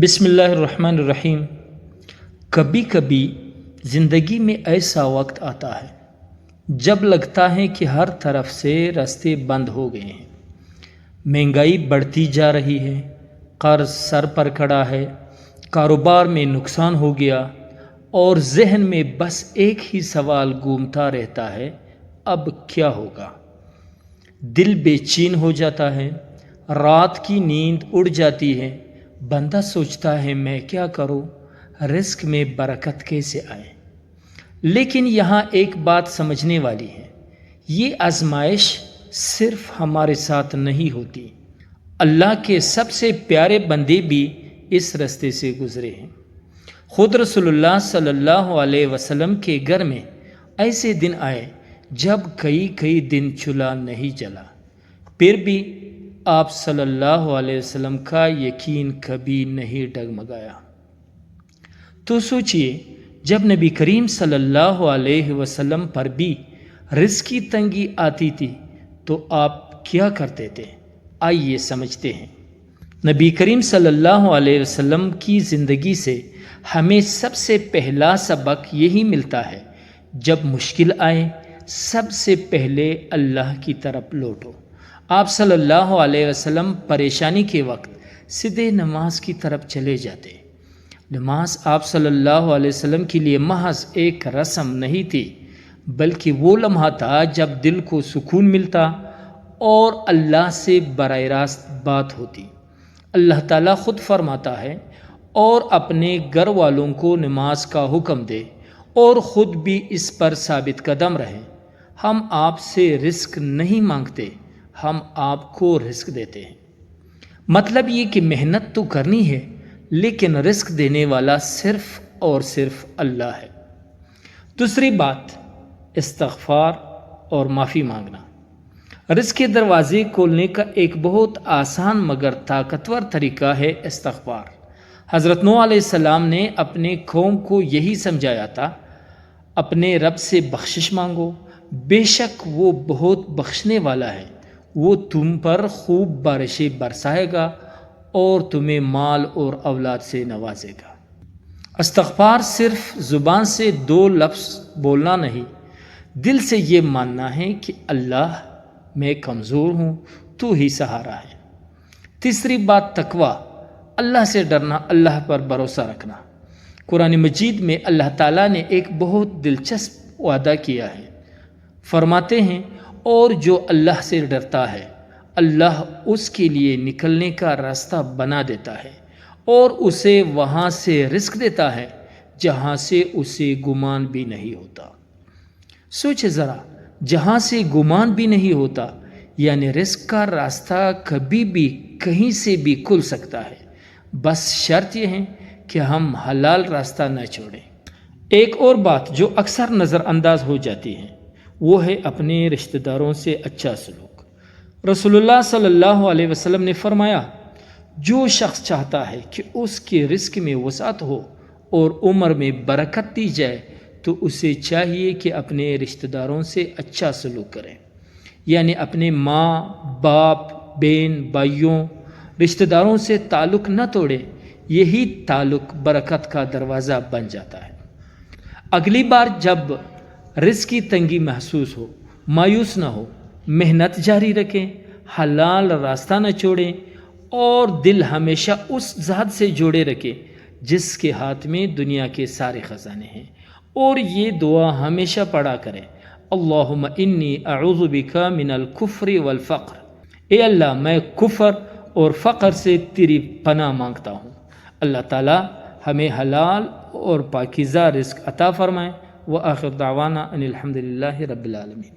بسم اللہ الرحمن الرحیم۔ کبھی کبھی زندگی میں ایسا وقت آتا ہے جب لگتا ہے کہ ہر طرف سے راستے بند ہو گئے ہیں، مہنگائی بڑھتی جا رہی ہے، قرض سر پر کھڑا ہے، کاروبار میں نقصان ہو گیا اور ذہن میں بس ایک ہی سوال گھومتا رہتا ہے، اب کیا ہوگا؟ دل بے چین ہو جاتا ہے، رات کی نیند اڑ جاتی ہے، بندہ سوچتا ہے میں کیا کروں، رزق میں برکت کیسے آئے؟ لیکن یہاں ایک بات سمجھنے والی ہے، یہ آزمائش صرف ہمارے ساتھ نہیں ہوتی، اللہ کے سب سے پیارے بندے بھی اس راستے سے گزرے ہیں۔ خود رسول اللہ صلی اللہ علیہ وسلم کے گھر میں ایسے دن آئے جب کئی دن چولہا نہیں جلا، پھر بھی آپ صلی اللہ علیہ وسلم کا یقین کبھی نہیں ڈگمگایا۔ تو سوچئے، جب نبی کریم صلی اللہ علیہ وسلم پر بھی رزق کی تنگی آتی تھی تو آپ کیا کرتے تھے؟ آئیے سمجھتے ہیں۔ نبی کریم صلی اللہ علیہ وسلم کی زندگی سے ہمیں سب سے پہلا سبق یہی ملتا ہے، جب مشکل آئے سب سے پہلے اللہ کی طرف لوٹو۔ آپ صلی اللہ علیہ وسلم پریشانی کے وقت سیدھے نماز کی طرف چلے جاتے۔ نماز آپ صلی اللہ علیہ وسلم کے لیے محض ایک رسم نہیں تھی، بلکہ وہ لمحہ تھا جب دل کو سکون ملتا اور اللہ سے براہ راست بات ہوتی۔ اللہ تعالیٰ خود فرماتا ہے، اور اپنے گھر والوں کو نماز کا حکم دے اور خود بھی اس پر ثابت قدم رہیں۔ ہم آپ سے رزق نہیں مانگتے، ہم آپ کو رزق دیتے ہیں۔ مطلب یہ کہ محنت تو کرنی ہے، لیکن رزق دینے والا صرف اور صرف اللہ ہے۔ دوسری بات، استغفار اور معافی مانگنا۔ رزق کے دروازے کھولنے کا ایک بہت آسان مگر طاقتور طریقہ ہے استغفار۔ حضرت نوح علیہ السلام نے اپنے قوم کو یہی سمجھایا تھا، اپنے رب سے بخشش مانگو، بے شک وہ بہت بخشنے والا ہے، وہ تم پر خوب بارشیں برسائے گا اور تمہیں مال اور اولاد سے نوازے گا۔ استغفار صرف زبان سے 2 لفظ بولنا نہیں، دل سے یہ ماننا ہے کہ اللہ میں کمزور ہوں، تو ہی سہارا ہے۔ تیسری بات، تقویٰ، اللہ سے ڈرنا، اللہ پر بھروسہ رکھنا۔ قرآن مجید میں اللہ تعالیٰ نے ایک بہت دلچسپ وعدہ کیا ہے، فرماتے ہیں، اور جو اللہ سے ڈرتا ہے اللہ اس کے لیے نکلنے کا راستہ بنا دیتا ہے اور اسے وہاں سے رزق دیتا ہے جہاں سے اسے گمان بھی نہیں ہوتا۔ سوچے ذرا، جہاں سے گمان بھی نہیں ہوتا، یعنی رزق کا راستہ کبھی بھی کہیں سے بھی کھل سکتا ہے، بس شرط یہ ہے کہ ہم حلال راستہ نہ چھوڑیں۔ ایک اور بات جو اکثر نظر انداز ہو جاتی ہے، وہ ہے اپنے رشتہ داروں سے اچھا سلوک۔ رسول اللہ صلی اللہ علیہ وسلم نے فرمایا، جو شخص چاہتا ہے کہ اس کے رزق میں وسعت ہو اور عمر میں برکت دی جائے تو اسے چاہیے کہ اپنے رشتہ داروں سے اچھا سلوک کرے، یعنی اپنے ماں، باپ، بہن، بھائیوں، رشتہ داروں سے تعلق نہ توڑے، یہی تعلق برکت کا دروازہ بن جاتا ہے۔ اگلی بار جب رزق کی تنگی محسوس ہو، مایوس نہ ہو، محنت جاری رکھیں، حلال راستہ نہ چھوڑیں اور دل ہمیشہ اس ذات سے جوڑے رکھیں جس کے ہاتھ میں دنیا کے سارے خزانے ہیں، اور یہ دعا ہمیشہ پڑھا کریں، اللہم انی اعوذ بک من الکفر والفقر، اے اللہ میں کفر اور فقر سے تیری پناہ مانگتا ہوں۔ اللہ تعالی ہمیں حلال اور پاکیزہ رزق عطا فرمائے۔ وآخر دعوانا ان الحمد للہ رب العالمین۔